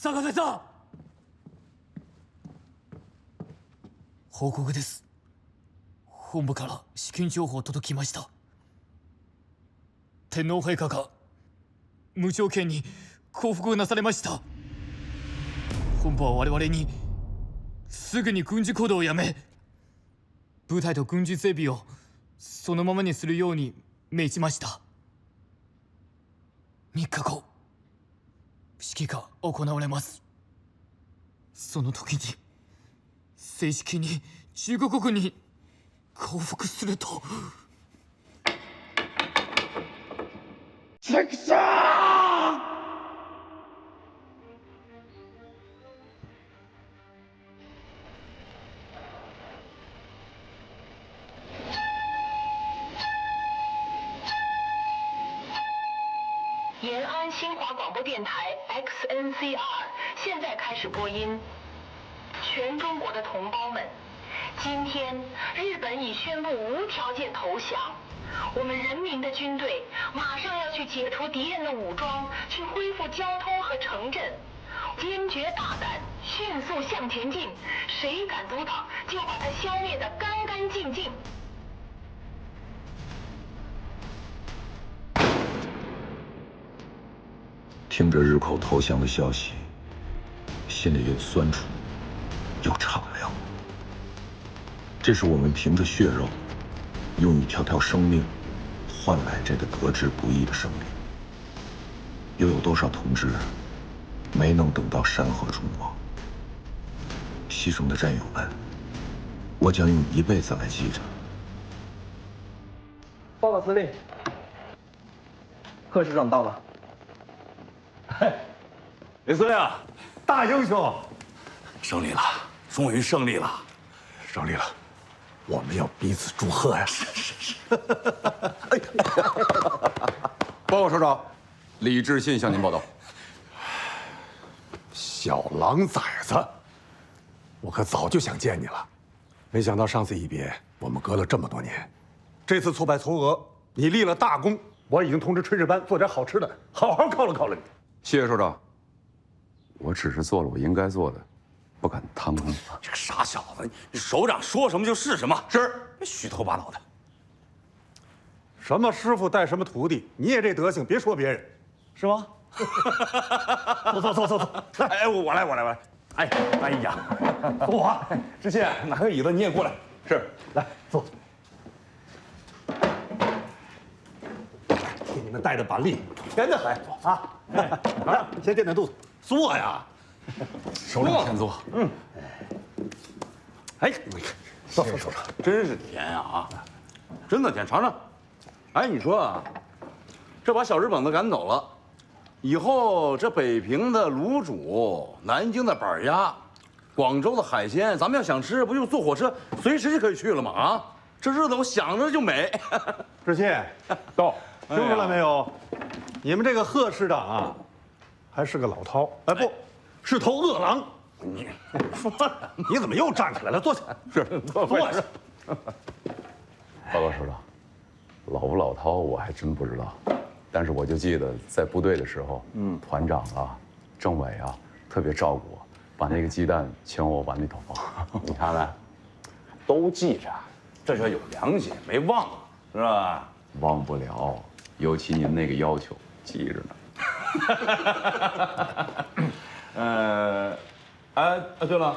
坂出さん、報告です。本部から至近情報届きました。天皇陛下が無条件に降伏をなされました。本部は我々にすぐに軍事行動をやめ、部隊と軍事整備をそのままにするように命じました。3日後、式が行われます。その時に正式に中国軍に降伏すると。畜生！延安新华广播电台 XNCR 现在开始播音。全中国的同胞们，今天日本已宣布无条件投降，我们人民的军队马上要去解除敌人的武装，去恢复交通和城镇，坚决大胆，迅速向前进，谁敢阻挡，就把它消灭得干干净净。听着日寇投降的消息，心里又酸楚又敞亮。这是我们凭着血肉，用一条条生命换来这个得之不易的胜利。又有多少同志没能等到山河中王？牺牲的战友们，我将用一辈子来记着。报告司令，贺师长到了。 李司令，大英雄，胜利了，终于胜利了，胜利了，我们要彼此祝贺呀！是。哎，报告首长，李志信向您报道。小狼崽子，我可早就想见你了，没想到上次一别，我们隔了这么多年。这次挫败嵯峨，你立了大功，我已经通知炊事班做点好吃的，好好犒劳犒劳你。 谢谢首长，我只是做了我应该做的，不敢贪功。这个傻小子，你首长说什么就是什么，是，虚头巴脑的。什么师傅带什么徒弟，你也这德行，别说别人，是吗？走，哎，我来。哎呀，我知县拿个椅子，你也过来。是，来坐。替你们带的板栗甜得很啊！来，先垫垫肚子。坐呀，首长先坐。嗯。哎，坐，真是甜啊！真的甜，尝尝。哎，你说啊，这把小日本子赶走了，以后这北平的卤煮、南京的板鸭、广州的海鲜，咱们要想吃，不就坐火车随时就可以去了吗？啊，这日子我想着就美。知县，到。 听出来没有？你们这个贺师长啊，还是个老饕，哎，不是头饿狼。你说你怎么又站起来了？坐下。是坐下。报告首长，老不老饕我还真不知道，但是我就记得在部队的时候，团长啊、政委啊特别照顾我，把那个鸡蛋请我碗里头放。你看看，都记着，这叫有良心，没忘，是吧？忘不了。 尤其您那个要求，记着呢。对了，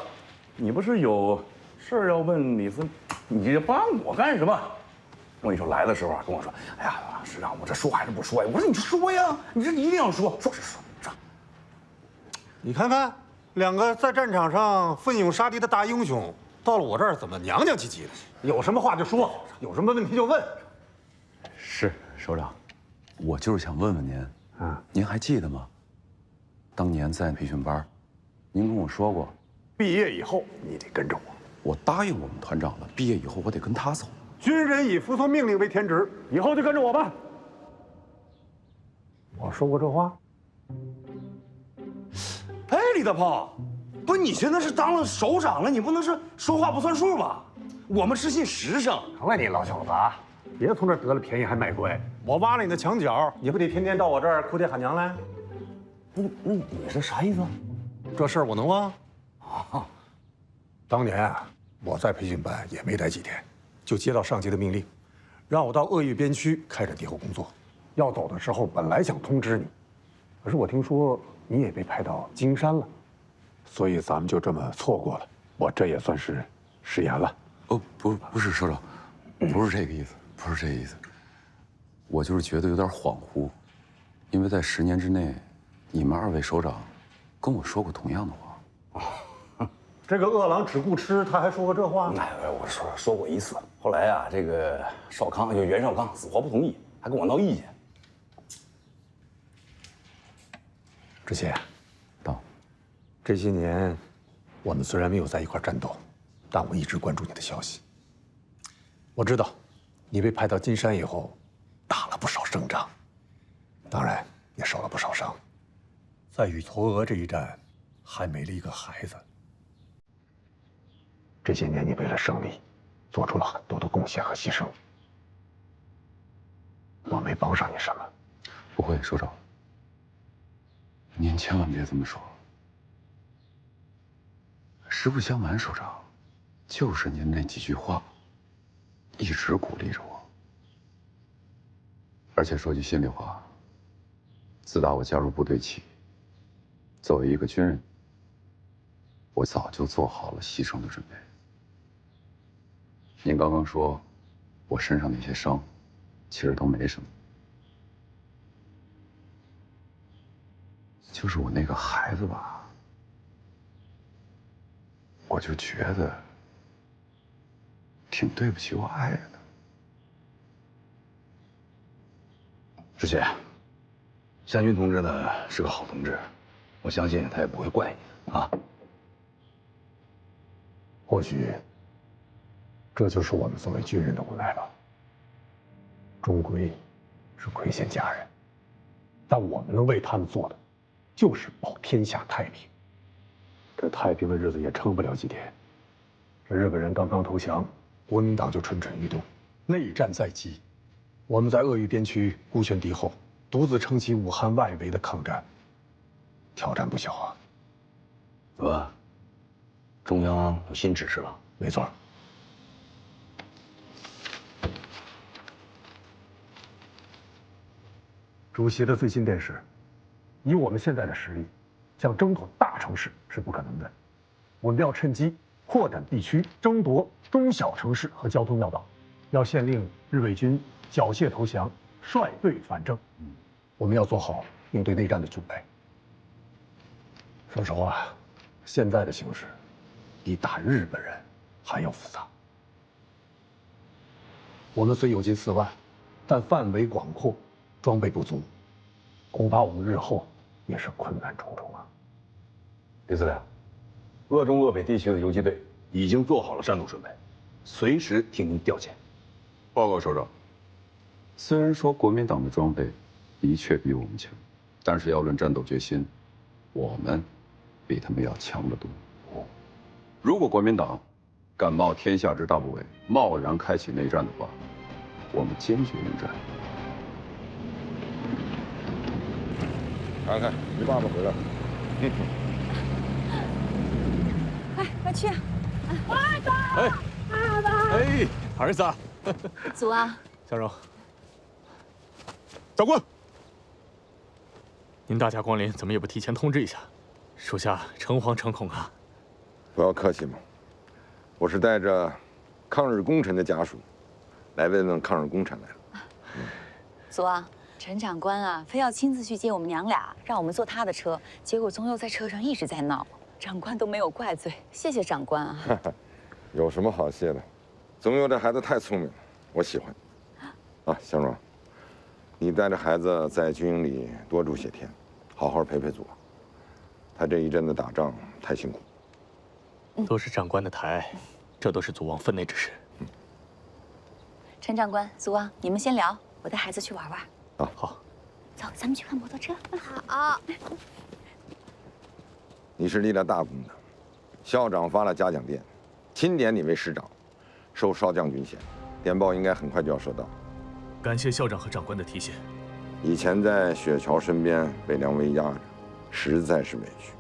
你不是有事儿要问李司？你这帮我干什么？我跟你说，来的时候啊，跟我说，哎呀，师长，我这说还是不说呀？我说你说呀，你这一定要说，说。你看看，两个在战场上奋勇杀敌的大英雄，到了我这儿怎么娘娘唧唧的？有什么话就说，有什么问题就问。是首长。 我就是想问问您，您还记得吗？当年在培训班，您跟我说过，毕业以后你得跟着我。我答应我们团长了，毕业以后我得跟他走。军人以服从命令为天职，以后就跟着我吧。我说过这话？哎，李大炮，不是你现在是当了首长了，你不能是说话不算数吧？我们是信实声。成了你老小子啊！ 别从这儿得了便宜还卖乖！我挖了你的墙角，你不得天天到我这儿哭爹喊娘来？你这啥意思？这事儿我能忘？当年啊，我在培训班也没待几天，就接到上级的命令，让我到鄂豫边区开展敌后工作。要走的时候，本来想通知你，可是我听说你也被派到金山了，所以咱们就这么错过了。我这也算是食言了。哦，不是首长，不是这个意思，不是这个意思。我就是觉得有点恍惚，因为在10年之内，你们2位首长跟我说过同样的话。这个饿狼只顾吃，他还说过这话？哎，我说过一次，后来啊，这个少康就袁绍康死活不同意，还跟我闹意见。知县，到，这些年，我们虽然没有在一块战斗，但我一直关注你的消息。我知道，你被派到金山以后，打了不少胜仗，当然也受了不少伤。在与嵯峨这一战，还没了一个孩子。这些年，你为了胜利，做出了很多的贡献和牺牲。我没帮上你什么。不会，首长。您千万别这么说。实不相瞒，首长，就是您那几句话，一直鼓励着我。而且说句心里话，自打我加入部队起，作为一个军人，我早就做好了牺牲的准备。您刚刚说，我身上那些伤，其实都没什么，就是我那个孩子吧，我就觉得挺对不起我爱人的。知县，湘军同志呢是个好同志，我相信他也不会怪你的啊。或许，这就是我们作为军人的无奈吧。终归是亏欠家人，但我们能为他们做的，就是保天下太平。这太平的日子也撑不了几天。这日本人刚刚投降，国民党就蠢蠢欲动，内战在即。我们在鄂豫边区孤悬敌后，独自撑起武汉外围的抗战，挑战不小啊。怎么？中央有新指示了？没错。主席的最新电示，以我们现在的实力，想征讨大城市是不可能的。我们要趁机扩展地区，争夺中小城市和交通要道，要限令日伪军缴械投降，率队反正。我们要做好应对内战的准备。说实话，现在的形势比打日本人还要复杂。我们虽有近4万，但范围广阔，装备不足，恐怕我们日后也是困难重重啊。李司令，鄂中鄂北地区的游击队已经做好了战斗准备，随时听您调遣。报告首长，虽然说国民党的装备的确比我们强，但是要论战斗决心，我们比他们要强得多。如果国民党敢冒天下之大不韪，贸然开启内战的话，我们坚决应战。看看你爸爸回来了。快去！哎，儿子，祖啊，小荣，长官，您大驾光临，怎么也不提前通知一下？属下诚惶诚恐啊！不要客气嘛，我是带着抗日功臣的家属来慰问抗日功臣来了。祖啊，陈长官啊，非要亲自去接我们娘俩，让我们坐他的车，结果宗佑在车上一直在闹，长官都没有怪罪，谢谢长官啊。有什么好谢的？宗佑这孩子太聪明了，我喜欢。啊，香荣，你带着孩子在军营里多住些天，好好陪陪祖。他这一阵子打仗太辛苦。都是长官的台，这都是祖王分内之事。陈长官、祖王，你们先聊，我带孩子去玩玩。啊，好。走，咱们去看摩托车。好。你是立了大功的，校长发了嘉奖电，钦点你为师长，授少将军衔。电报应该很快就要收到。感谢校长和长官的提携。以前在雪橇身边被梁威压着，实在是委屈。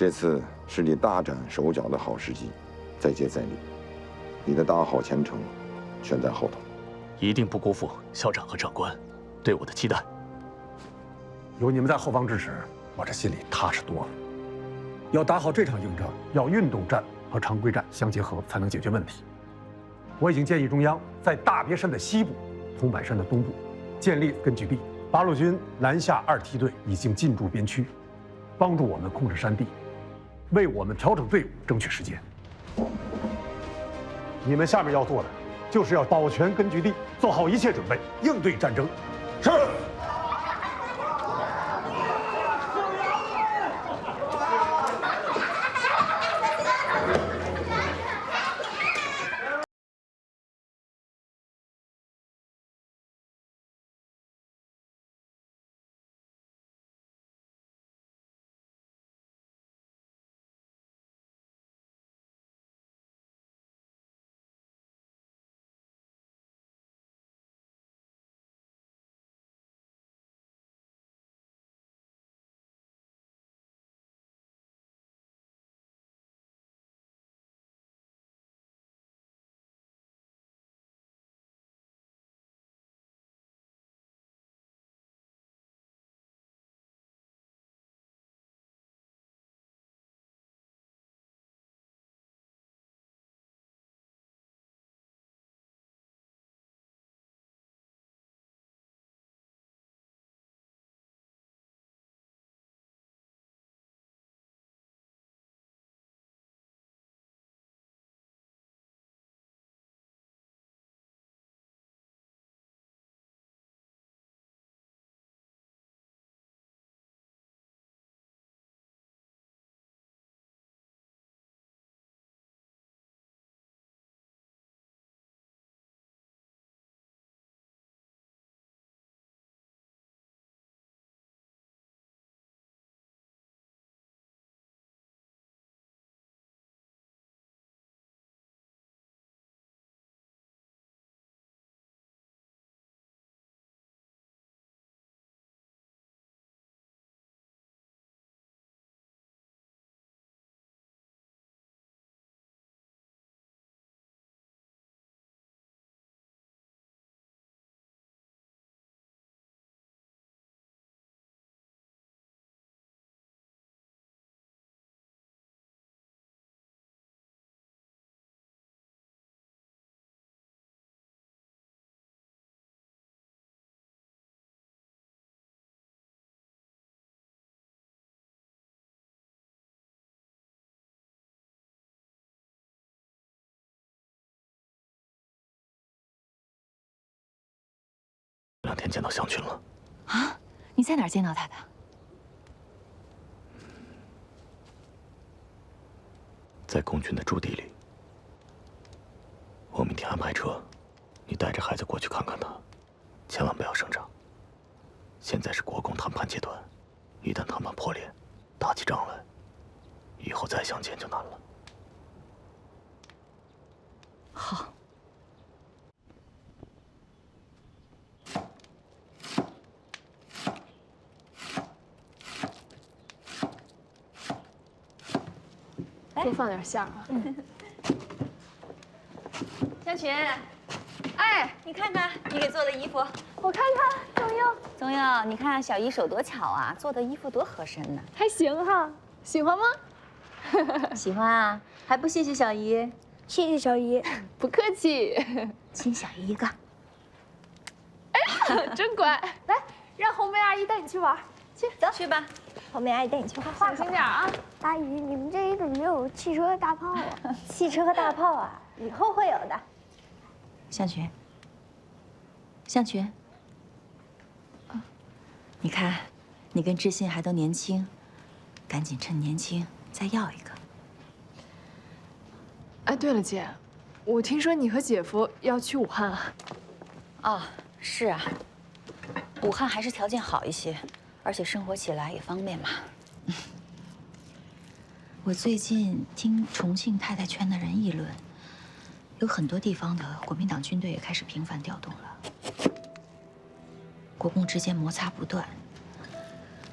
这次是你大展手脚的好时机，再接再厉，你的大好前程全在后头。一定不辜负校长和长官对我的期待。有你们在后方支持，我这心里踏实多了。要打好这场硬仗，要运动战和常规战相结合，才能解决问题。我已经建议中央在大别山的西部、桐柏山的东部建立根据地。八路军南下2梯队已经进驻边区，帮助我们控制山地，为我们调整队伍争取时间。你们下面要做的，就是要保全根据地，做好一切准备，应对战争。是。这2天见到湘群了。啊？你在哪儿见到他的？在共军的驻地里。我明天安排车，你带着孩子过去看看他，千万不要声张。现在是国共谈判阶段，一旦谈判破裂，打起仗来，以后再相见就难了。好。多放点馅儿啊。湘群，哎，你看看你给做的衣服，我看看，宗佑，宗佑，你看小姨手多巧啊，做的衣服多合身呢。还行哈，喜欢吗？喜欢啊，还不谢谢小姨？谢谢小姨，不客气。亲小姨一个。哎，真乖。来，让红梅阿姨带你去玩，去，走去吧。红梅阿姨带你去画画，小心点啊。阿姨，你们这里怎么有汽车和大炮啊？汽车和大炮啊，以后会有的。湘群，湘群，你看，你跟知信还都年轻，赶紧趁年轻再要一个。哎，对了，姐，我听说你和姐夫要去武汉啊。哦，是啊，武汉还是条件好一些，而且生活起来也方便嘛。我最近听重庆太太圈的人议论，有很多地方的国民党军队也开始频繁调动了，国共之间摩擦不断，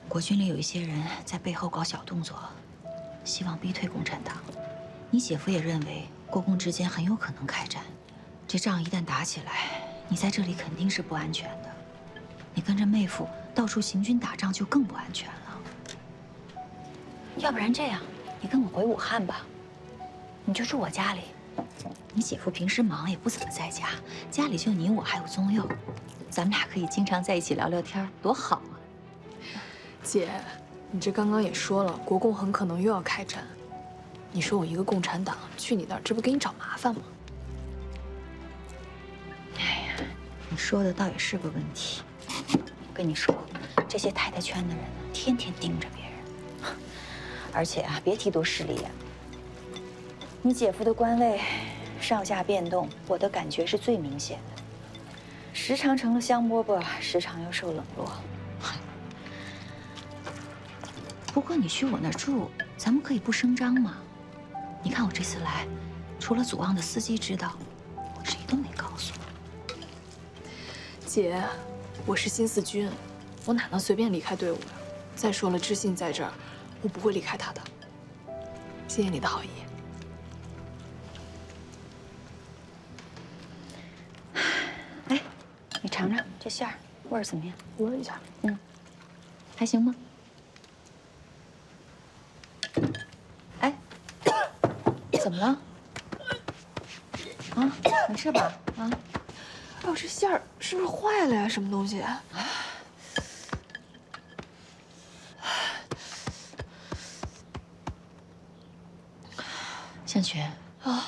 国军里有一些人在背后搞小动作，希望逼退共产党。你姐夫也认为国共之间很有可能开战，这仗一旦打起来，你在这里肯定是不安全的。你跟着妹夫到处行军打仗就更不安全了。要不然这样，你跟我回武汉吧，你就住我家里。你姐夫平时忙也不怎么在家，家里就你我还有宗佑，咱们俩可以经常在一起聊聊天，多好啊！姐，你这刚刚也说了，国共很可能又要开战。你说我一个共产党去你那儿，这不给你找麻烦吗？哎呀，你说的倒也是个问题。我跟你说，这些太太圈的人呢，天天盯着别人，而且啊，别提多势利眼。你姐夫的官位上下变动，我的感觉是最明显的。时常成了香饽饽，时常又受冷落。不过你去我那儿住，咱们可以不声张嘛。你看我这次来，除了祖旺的司机知道，我谁都没告诉。姐，我是新四军，我哪能随便离开队伍呀？再说了，知信在这儿，我不会离开他的。谢谢你的好意。哎，你尝尝这馅儿，味儿怎么样？闻一下。还行吗？哎，怎么了？啊，没事吧？啊？哎呦，这馅儿是不是坏了呀？什么东西？向群啊，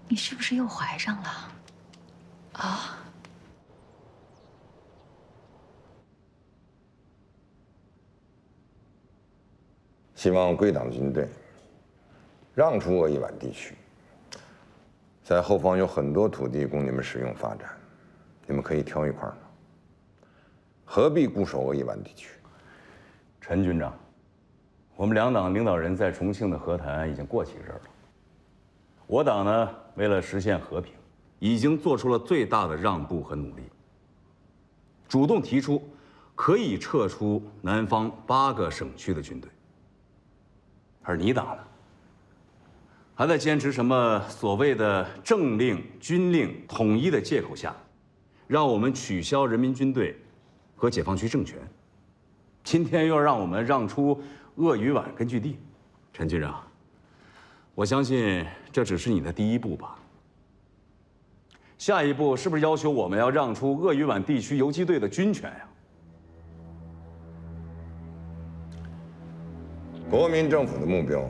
你是不是又怀上了？啊？希望归党军队让出鄂豫皖地区，在后方有很多土地供你们使用发展，你们可以挑一块呢。何必固守鄂豫皖地区？陈军长，我们两党领导人在重庆的和谈已经过起劲儿了。我党呢，为了实现和平，已经做出了最大的让步和努力，主动提出可以撤出南方8个省区的军队。而你党呢，还在坚持什么所谓的政令、军令统一的借口下，让我们取消人民军队和解放区政权。今天又让我们让出鄂豫皖根据地。陈军长，我相信这只是你的第一步吧。下一步是不是要求我们要让出鄂豫皖地区游击队的军权呀？国民政府的目标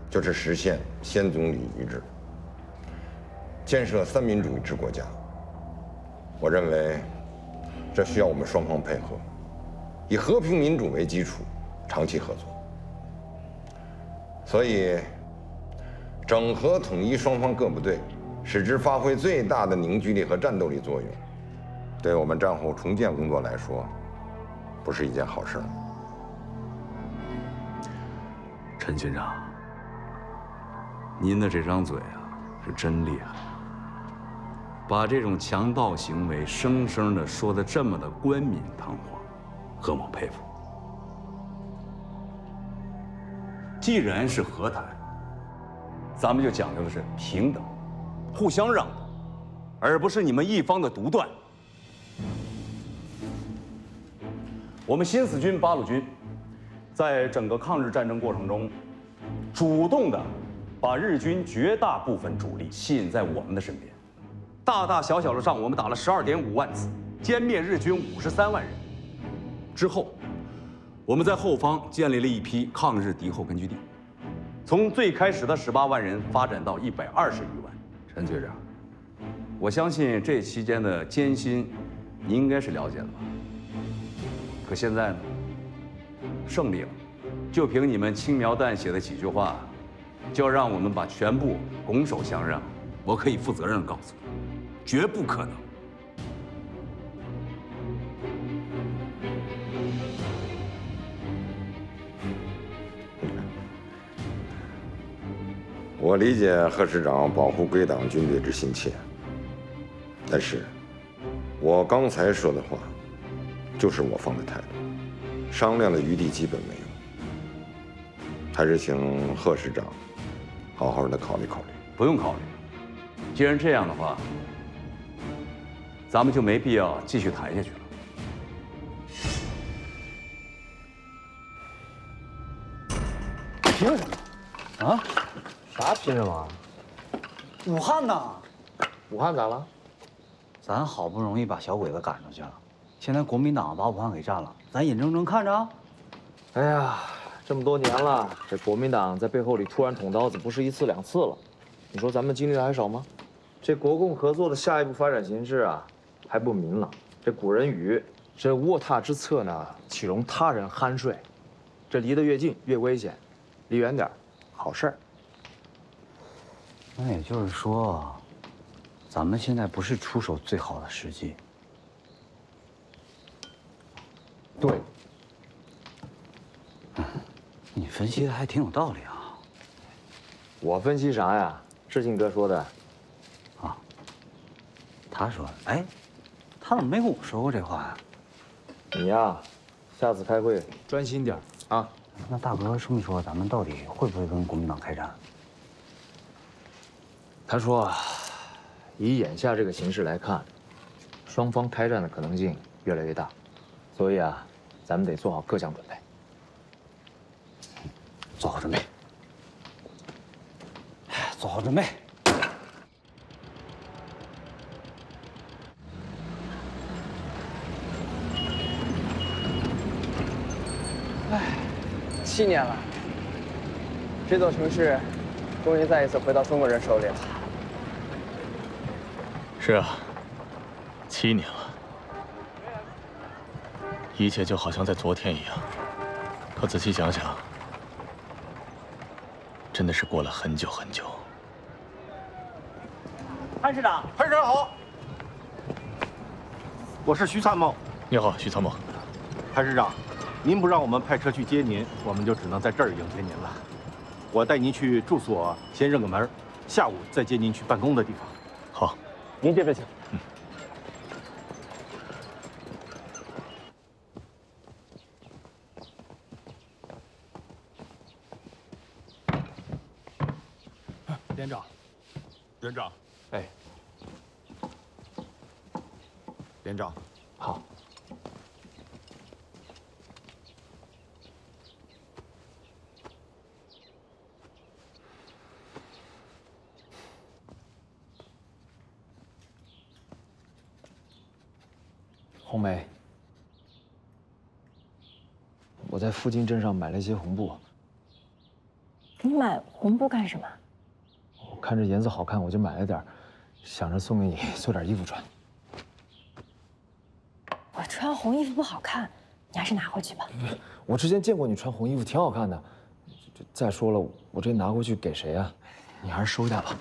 就是实现先总理一制，建设三民主义制国家。我认为，这需要我们双方配合，以和平民主为基础，长期合作。所以，整合统一双方各部队，使之发挥最大的凝聚力和战斗力作用，对我们战后重建工作来说，不是一件好事。陈军长，您的这张嘴啊，是真厉害，把这种强盗行为生生的说得这么的冠冕堂皇，何某佩服。既然是和谈，咱们就讲究的是平等，互相让步，而不是你们一方的独断。我们新四军八路军在整个抗日战争过程中，主动的把日军绝大部分主力吸引在我们的身边，大大小小的仗我们打了12.5万次，歼灭日军53万人。之后，我们在后方建立了一批抗日敌后根据地，从最开始的18万人发展到120余万。陈局长，我相信这期间的艰辛，你应该是了解了吧？可现在呢？胜利了，就凭你们轻描淡写的几句话，就要让我们把全部拱手相让？我可以负责任地告诉你，绝不可能。我理解贺师长保护归党军队之心切，但是，我刚才说的话，就是我方的态度。商量的余地基本没有。还是请贺市长好好的考虑考虑。不用考虑，既然这样的话，咱们就没必要继续谈下去了。凭什么？啊？啥凭什么？武汉呢？武汉咋了？咱好不容易把小鬼子赶出去了，现在国民党把武汉给占了，咱眼睁睁看着。哎呀，这么多年了，这国民党在背后里突然捅刀子，不是一次两次了。你说咱们经历的还少吗？这国共合作的下一步发展形势啊，还不明朗。这古人语，这卧榻之侧呢，岂容他人酣睡？这离得越近越危险，离远点，好事儿。那也就是说，咱们现在不是出手最好的时机。对。你分析的还挺有道理啊。我分析啥呀？志信哥说的。啊。他说，哎，他怎么没跟我说过这话呀？你呀，下次开会专心点啊。那大哥说没说咱们到底会不会跟国民党开战？他说啊，以眼下这个形势来看，双方开战的可能性越来越大，所以啊，咱们得做好各项准备。做好准备。做好准备。7年了，这座城市终于再一次回到中国人手里了。是啊，7年了，一切就好像在昨天一样。可仔细想想，真的是过了很久很久。潘市长，潘市长好，我是徐参谋。你好，徐参谋。潘市长，您不让我们派车去接您，我们就只能在这儿迎接您了。我带您去住所先认个门，下午再接您去办公的地方。好，您这边请。连长，连长，哎，连长，好。红梅，我在附近镇上买了一些红布。你买红布干什么？我看这颜色好看，我就买了点儿，想着送给你做点衣服穿。我穿红衣服不好看，你还是拿回去吧。我之前见过你穿红衣服，挺好看的。再说了，我这拿回去给谁啊？你还是收下吧。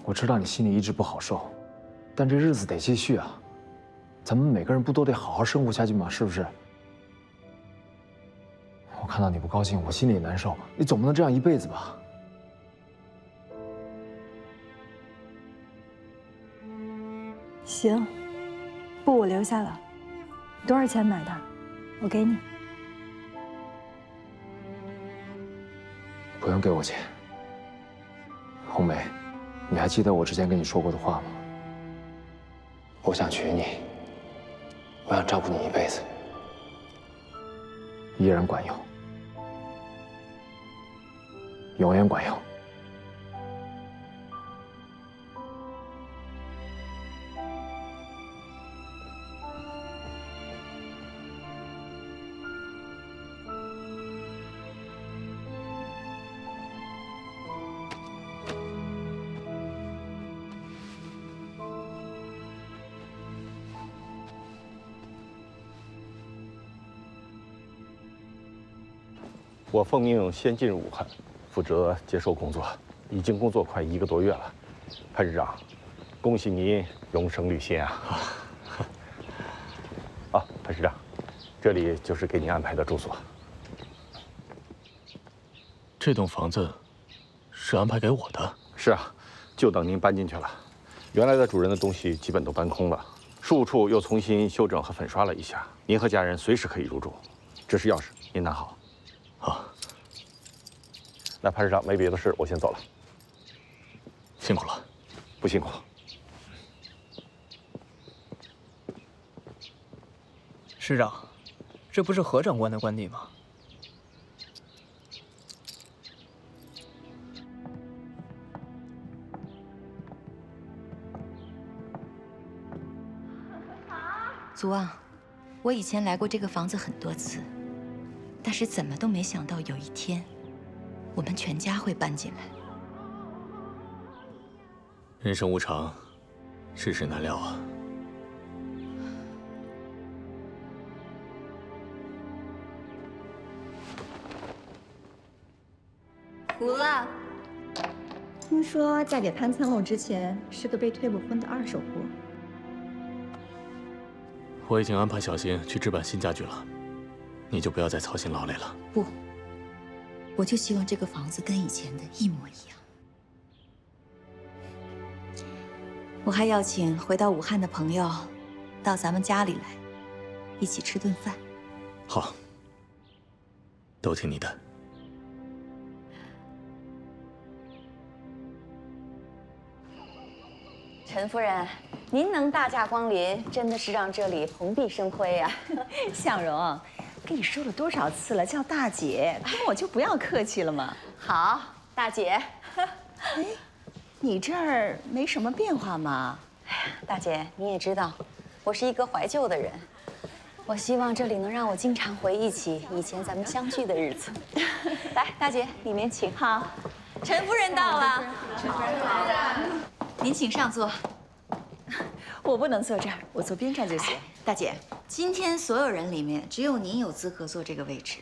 我知道你心里一直不好受，但这日子得继续啊。咱们每个人不都得好好生活下去吗？是不是？我看到你不高兴，我心里也难受。你总不能这样一辈子吧？行，布我留下了。多少钱买的？我给你。不用给我钱。红梅，你还记得我之前跟你说过的话吗？我想娶你，我想照顾你一辈子，依然管用，永远管用。我奉命先进入武汉，负责接收工作，已经工作快1个多月了。潘市长，恭喜您荣升履新啊！啊，潘师长，这里就是给您安排的住所。这栋房子是安排给我的。是啊，就等您搬进去了。原来的主人的东西基本都搬空了，事务处又重新修整和粉刷了一下，您和家人随时可以入住。这是钥匙，您拿好。好。那潘师长没别的事，我先走了。辛苦了。不辛苦。师长，这不是何长官的官邸吗？祖望，我以前来过这个房子很多次，但是怎么都没想到有一天，我们全家会搬进来。人生无常，世事难料啊。胡了。听说嫁给潘苍龙之前是个被退过婚的二手货。我已经安排小新去置办新家具了，你就不要再操心劳累了。不，我就希望这个房子跟以前的一模一样。我还邀请回到武汉的朋友到咱们家里来，一起吃顿饭。好，都听你的。陈夫人，您能大驾光临，真的是让这里蓬荜生辉呀。向荣，跟你说了多少次了，叫大姐，那我就不要客气了嘛。好，大姐。哎，你这儿没什么变化吗？哎呀，大姐，你也知道，我是一个怀旧的人，我希望这里能让我经常回忆起以前咱们相聚的日子。来，大姐，里面请。好，陈夫人到了。陈夫人到了。您请上座。我不能坐这儿，我坐边上就行。大姐，今天所有人里面只有您有资格坐这个位置。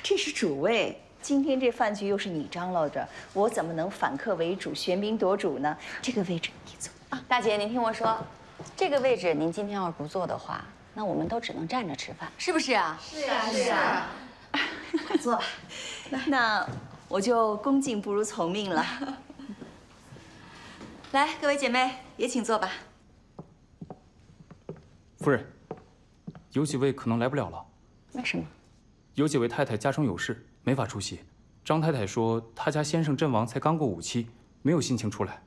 这是主位，今天这饭局又是你张罗着，我怎么能反客为主、喧宾夺主呢？这个位置你坐。大姐，您听我说，这个位置您今天要是不坐的话，那我们都只能站着吃饭，是不是啊？是啊，是啊。快坐吧。那我就恭敬不如从命了。来，各位姐妹也请坐吧。夫人，有几位可能来不了了。为什么？有几位太太家中有事，没法出席。张太太说，她家先生阵亡才刚过5期，没有心情出来。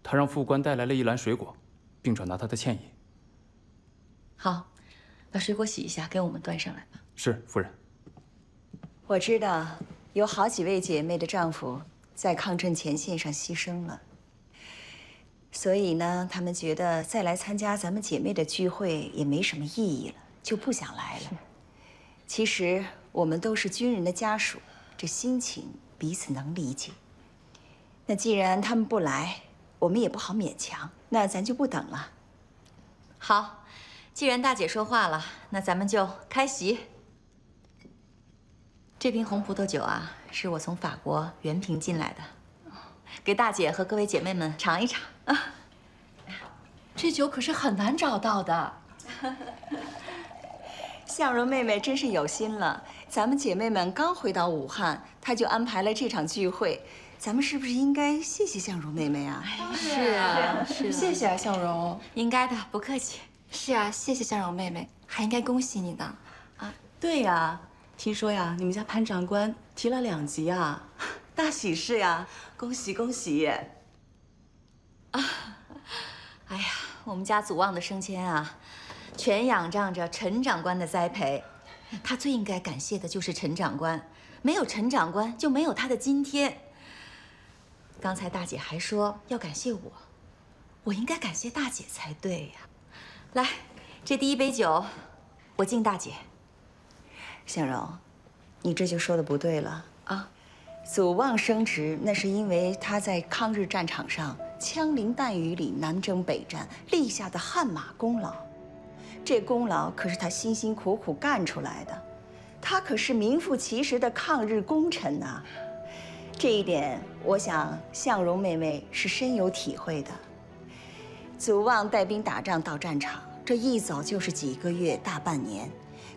她让副官带来了一篮水果，并转达她的歉意。好，把水果洗一下，给我们端上来吧。是，夫人。我知道有好几位姐妹的丈夫在抗震前线上牺牲了。所以呢，他们觉得再来参加咱们姐妹的聚会也没什么意义了，就不想来了。其实我们都是军人的家属，这心情彼此能理解。那既然他们不来，我们也不好勉强，那咱就不等了。好，既然大姐说话了，那咱们就开席。这瓶红葡萄酒啊，是我从法国原瓶进来的。给大姐和各位姐妹们尝一尝啊！这酒可是很难找到的。向荣妹妹真是有心了，咱们姐妹们刚回到武汉，她就安排了这场聚会，咱们是不是应该谢谢向荣妹妹啊？是啊，是啊，谢谢啊，向荣，应该的，不客气。是啊，谢谢向荣妹妹，还应该恭喜你呢。啊，对呀，听说呀，你们家潘长官提了2级啊。大喜事呀！恭喜恭喜！啊，哎呀，我们家祖望的升迁啊，全仰仗着陈长官的栽培。他最应该感谢的就是陈长官，没有陈长官就没有他的今天。刚才大姐还说要感谢我，我应该感谢大姐才对呀。来，这第1杯酒，我敬大姐。向荣，你这就说的不对了啊！祖望升职，那是因为他在抗日战场上枪林弹雨里南征北战立下的汗马功劳，这功劳可是他辛辛苦苦干出来的，他可是名副其实的抗日功臣呐。这一点，我想向荣妹妹是深有体会的。祖望带兵打仗到战场，这一走就是几个月、大半年，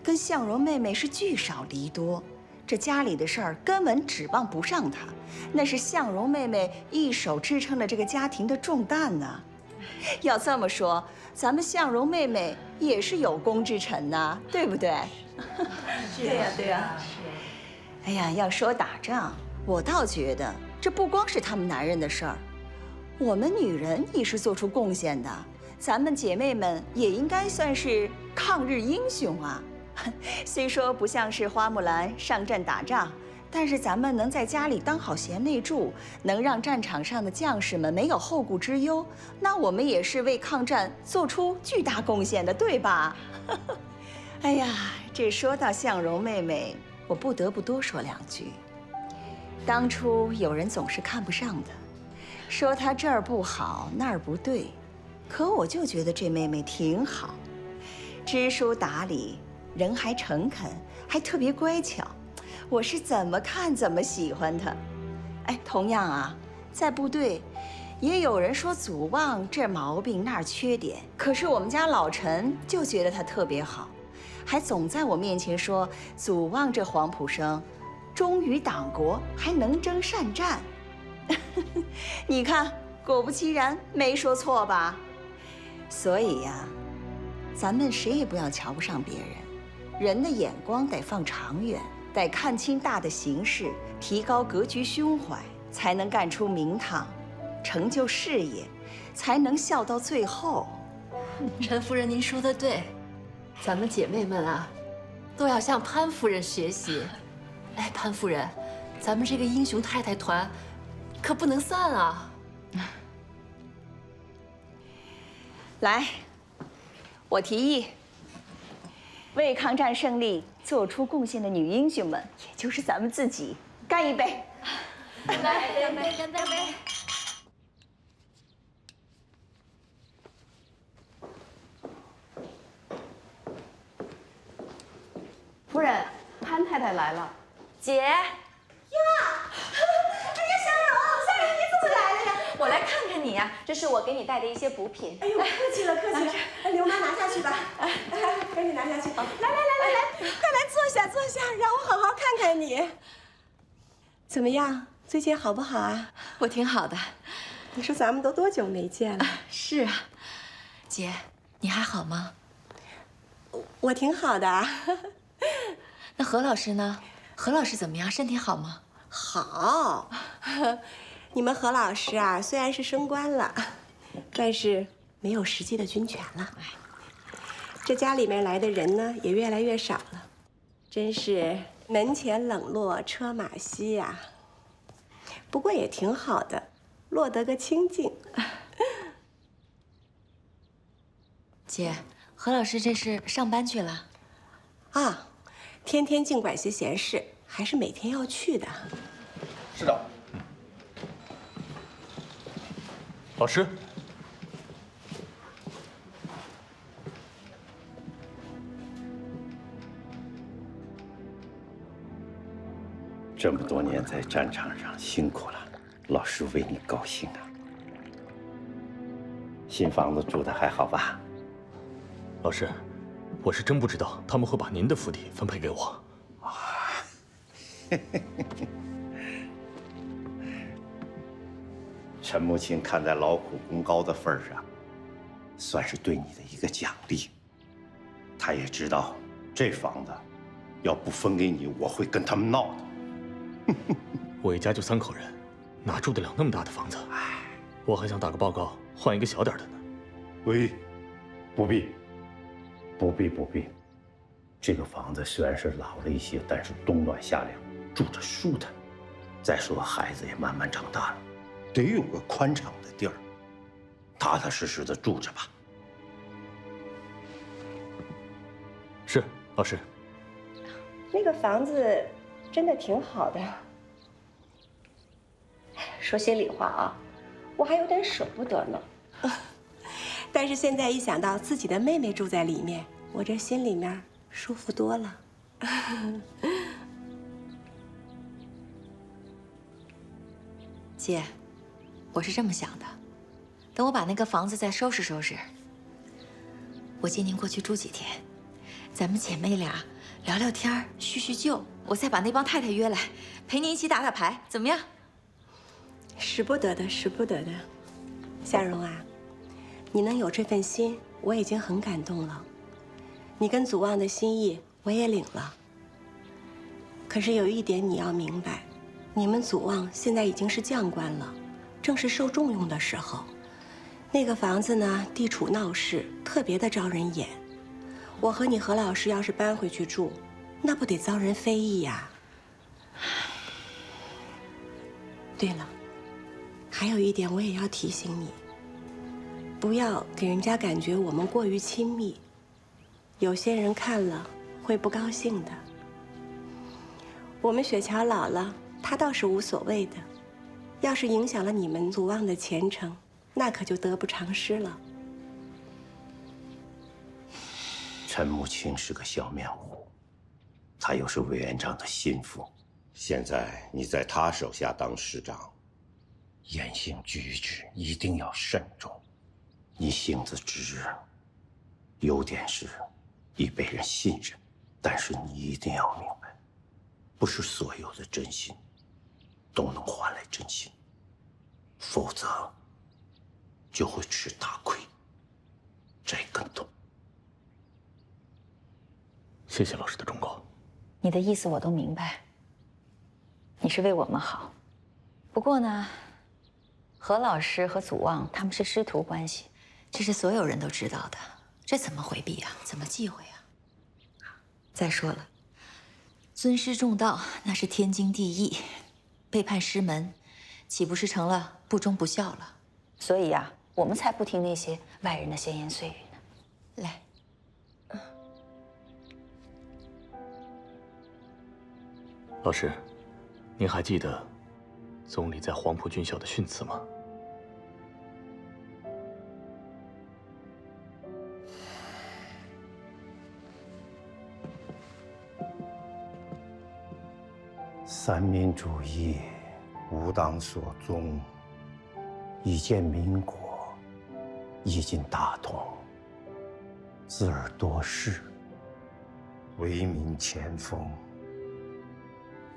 跟向荣妹妹是聚少离多。这家里的事儿根本指望不上她，那是向荣妹妹一手支撑了这个家庭的重担呢。要这么说，咱们向荣妹妹也是有功之臣呐，对不对？对呀，对呀。哎呀，要说打仗，我倒觉得这不光是他们男人的事儿，我们女人也是做出贡献的。咱们姐妹们也应该算是抗日英雄啊。虽说不像是花木兰上阵打仗，但是咱们能在家里当好贤内助，能让战场上的将士们没有后顾之忧，那我们也是为抗战做出巨大贡献的，对吧？哎呀，这说到向荣妹妹，我不得不多说两句。当初有人总是看不上她，说她这儿不好那儿不对，可我就觉得这妹妹挺好，知书达理，人还诚恳，还特别乖巧。我是怎么看怎么喜欢她。哎，同样啊，在部队，也有人说祖望这毛病那儿缺点，可是我们家老陈就觉得她特别好，还总在我面前说祖望这黄埔生，忠于党国，还能征善战。你看，果不其然，没说错吧？所以呀，咱们谁也不要瞧不上别人，人的眼光得放长远。得看清大的形势，提高格局胸怀，才能干出名堂，成就事业，才能笑到最后。陈夫人，您说的对，咱们姐妹们啊，都要向潘夫人学习。哎，潘夫人，咱们这个英雄太太团可不能散啊！来，我提议，为抗战胜利做出贡献的女英雄们，也就是咱们自己，干一杯！干杯！干杯！干杯！夫人，潘太太来了。姐。呀！哎呀，香蓉，香蓉，你怎么来了呀？我来看看你呀，这是我给你带的一些补品。哎呦，客气了，客气了。刘妈拿下去吧。哎，赶紧拿下去。来，快来坐下，坐下，让我好好看看你。怎么样？最近好不好啊？我挺好的。你说咱们都多久没见了？是啊，姐，你还好吗？我挺好的。那何老师呢？何老师怎么样？身体好吗？好。你们何老师啊，虽然是升官了，但是没有实际的军权了。这家里面来的人呢，也越来越少了，真是门前冷落车马稀呀。不过也挺好的，落得个清净。姐，何老师这是上班去了？啊，天天净管些闲事，还是每天要去的。师长，老师，这么多年在战场上辛苦了，老师为你高兴啊。新房子住的还好吧？老师，我是真不知道他们会把您的府邸分配给我。陈母亲看在劳苦功高的份上，算是对你的一个奖励。她也知道这房子要不分给你，我会跟他们闹的。我一家就3口人，哪住得了那么大的房子？我还想打个报告，换一个小点的呢。喂，不必，不必，不必。这个房子虽然是老了一些，但是冬暖夏凉，住着舒坦。再说孩子也慢慢长大了，得有个宽敞的地儿，踏踏实实的住着吧。是，老师。那个房子真的挺好的。说心里话啊，我还有点舍不得呢。但是现在一想到自己的妹妹住在里面，我这心里面舒服多了。姐，我是这么想的，等我把那个房子再收拾收拾，我接您过去住几天，咱们姐妹俩聊聊天，叙叙旧。我再把那帮太太约来，陪您一起打打牌，怎么样？使不得的，使不得的。夏蓉啊，你能有这份心，我已经很感动了。你跟祖望的心意，我也领了。可是有一点你要明白，你们祖望现在已经是将官了，正是受重用的时候。那个房子呢，地处闹市，特别的招人眼。我和你何老师要是搬回去住，那不得遭人非议呀。对了，还有一点我也要提醒你，不要给人家感觉我们过于亲密，有些人看了会不高兴的。我们雪乔老了，她倒是无所谓的，要是影响了你们祖望的前程，那可就得不偿失了。陈慕清是个笑面虎，他又是委员长的心腹，现在你在他手下当师长，言行举止一定要慎重。你性子直，优点是易被人信任，但是你一定要明白，不是所有的真心都能换来真心，否则就会吃大亏，栽跟头。谢谢老师的忠告。你的意思我都明白，你是为我们好。不过呢，何老师和祖望他们是师徒关系，这是所有人都知道的，这怎么回避啊？怎么忌讳啊？再说了，尊师重道那是天经地义，背叛师门，岂不是成了不忠不孝了？所以呀，我们才不听那些外人的闲言碎语呢。来。老师，您还记得总理在黄埔军校的训词吗？三民主义，吾党所宗，以建民国，以尽大同，自尔多士，为民前锋。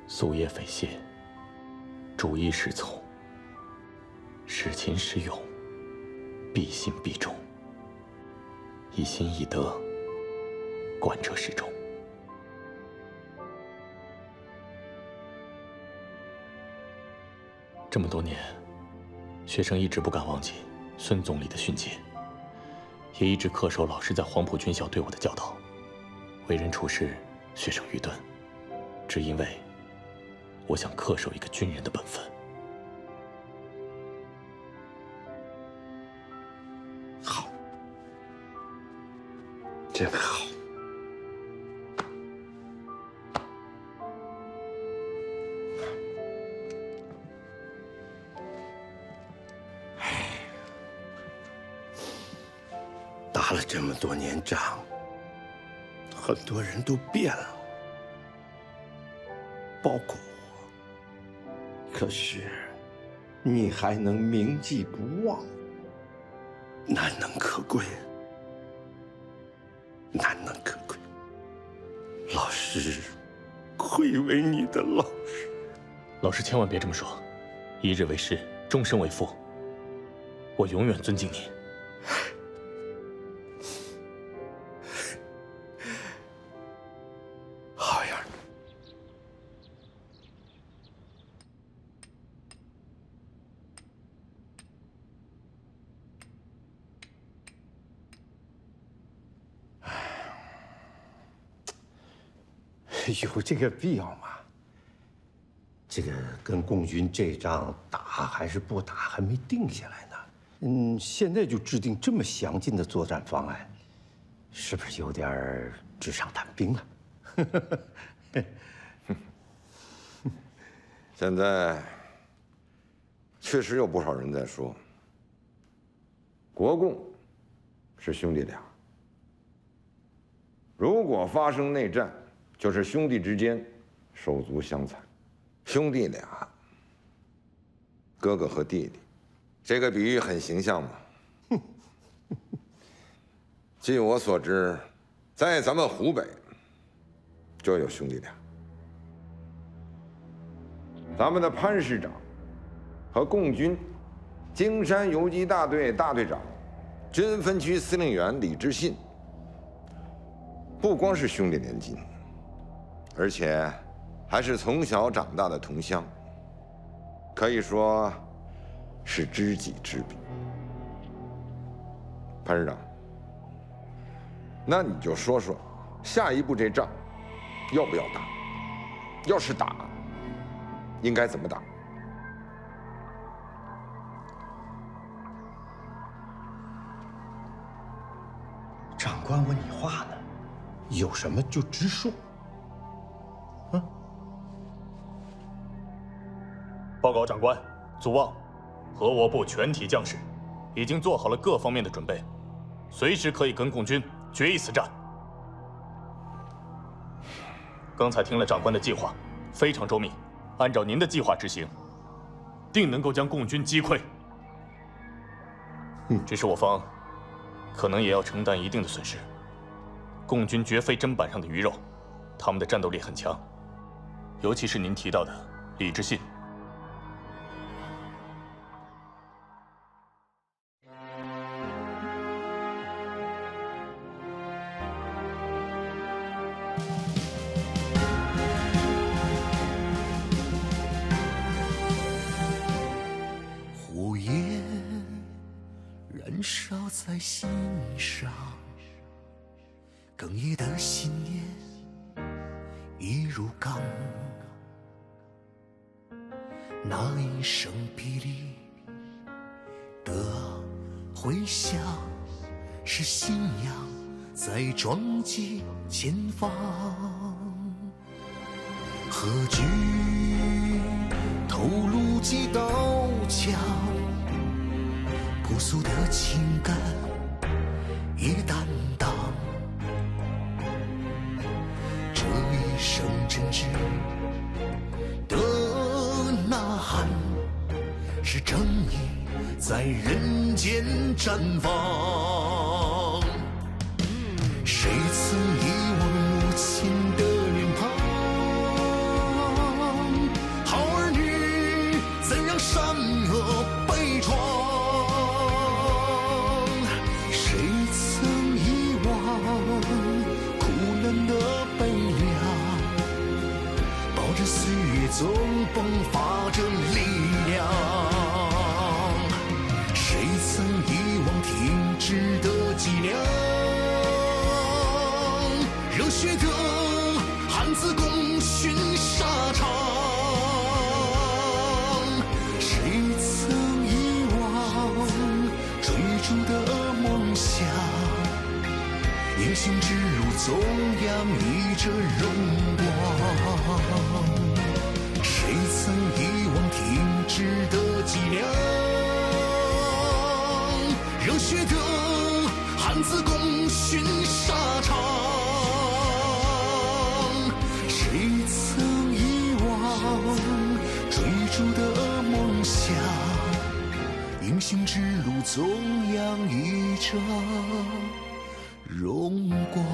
夙夜匪懈，主义是从，是勤是勇，必信必忠，一心一德，贯彻始终。这么多年，学生一直不敢忘记孙总理的训诫，也一直恪守老师在黄埔军校对我的教导，为人处事，学生愚钝，只因为我想恪守一个军人的本分。好，真好。打了这么多年仗，很多人都变了，包括我。可是，你还能铭记不忘，难能可贵，难能可贵。老师愧为你的老师。老师千万别这么说，一日为师，终身为父。我永远尊敬您。好样的！有这个必要吗？这个跟共军这仗打还是不打还没定下来呢。现在就制定这么详尽的作战方案，是不是有点纸上谈兵了？现在确实有不少人在说，国共是兄弟俩，如果发生内战，就是兄弟之间手足相残，兄弟俩，哥哥和弟弟，这个比喻很形象嘛。据我所知，在咱们湖北就有兄弟俩，咱们的潘师长和共军京山游击大队大队长、军分区司令员李志信，不光是兄弟连襟，而且还是从小长大的同乡，可以说是知己知彼。潘师长，那你就说说，下一步这仗要不要打？要是打，应该怎么打？长官问你话呢，有什么就直说。报告长官，祖望，和我部全体将士已经做好了各方面的准备，随时可以跟共军决一死战。刚才听了长官的计划，非常周密，按照您的计划执行，定能够将共军击溃。只是我方可能也要承担一定的损失。共军绝非砧板上的鱼肉，他们的战斗力很强，尤其是您提到的李志信。火焰燃烧在心上，哽咽的信念已如钢。那一声霹雳的回响，是信仰在撞击前方。何惧透露几道墙，朴素的情感也担当。这一声真挚的呐喊，是正义在人间绽放。谁曾遗忘母亲的脸庞？好儿女怎让善恶被闯？谁曾遗忘苦难的悲凉？抱着岁月中迸发着力量。谁曾遗忘停止的脊梁？热血的汉字功勋沙场。谁曾遗忘追逐的梦想？英雄之路中洋溢着荣光。谁曾遗忘停止的脊梁？热血的汉字功勋沙场。谁曾遗忘追逐的梦想？英雄之路中洋溢着荣光。